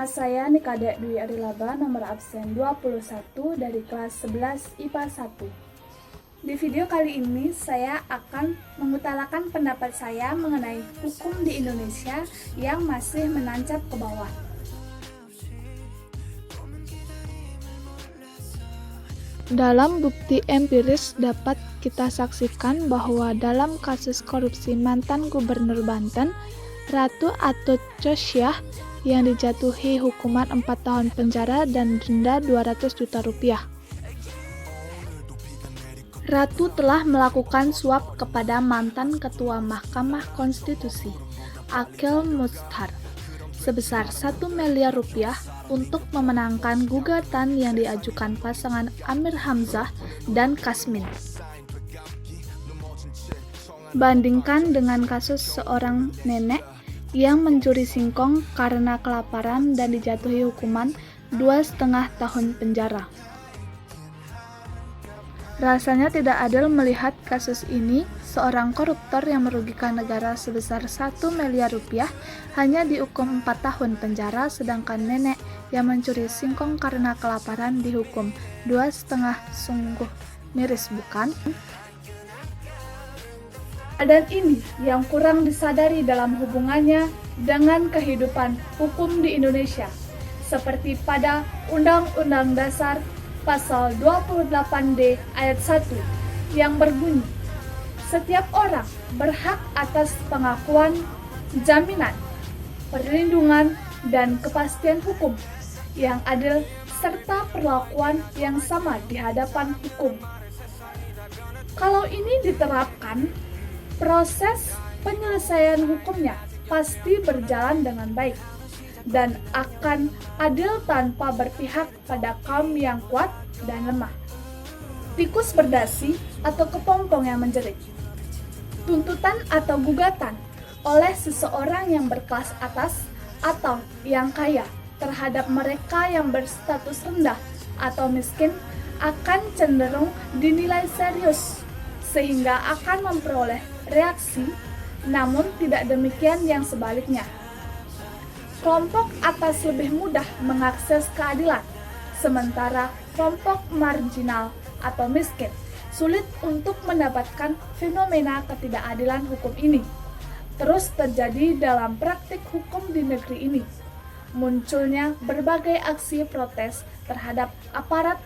Nama saya Nikade Dwi Arilaba, nomor absen 21 dari kelas 11 IPA 1. Di video kali ini saya akan mengutarakan pendapat saya mengenai hukum di Indonesia yang masih menancap ke bawah. Dalam bukti empiris dapat kita saksikan bahwa dalam kasus korupsi mantan Gubernur Banten, Ratu Atut Chosyah yang dijatuhi hukuman 4 tahun penjara dan denda 200 juta rupiah. Ratu telah melakukan suap kepada mantan Ketua Mahkamah Konstitusi, Akil Muchtar, sebesar 1 miliar rupiah untuk memenangkan gugatan yang diajukan pasangan Amir Hamzah dan Kasmin. Bandingkan dengan kasus seorang nenek yang mencuri singkong karena kelaparan dan dijatuhi hukuman 2,5 tahun penjara. Rasanya tidak adil melihat kasus ini, seorang koruptor yang merugikan negara sebesar 1 miliar rupiah hanya dihukum 4 tahun penjara, sedangkan nenek yang mencuri singkong karena kelaparan dihukum 2,5. Sungguh miris, bukan? Dan ini yang kurang disadari dalam hubungannya dengan kehidupan hukum di Indonesia, seperti pada Undang-Undang Dasar Pasal 28D ayat 1 yang berbunyi, setiap orang berhak atas pengakuan, jaminan, perlindungan, dan kepastian hukum yang adil serta perlakuan yang sama di hadapan hukum. Kalau ini diterapkan, proses penyelesaian hukumnya pasti berjalan dengan baik dan akan adil tanpa berpihak pada kaum yang kuat dan lemah, tikus berdasi atau kepompong yang menjerit. Tuntutan atau gugatan oleh seseorang yang berkelas atas atau yang kaya terhadap mereka yang berstatus rendah atau miskin akan cenderung dinilai serius, sehingga akan memperoleh reaksi, namun tidak demikian yang sebaliknya. Kelompok atas lebih mudah mengakses keadilan, sementara kelompok marginal atau miskin sulit untuk mendapatkan fenomena ketidakadilan hukum ini. Terus terjadi dalam praktik hukum di negeri ini. Munculnya berbagai aksi protes terhadap aparat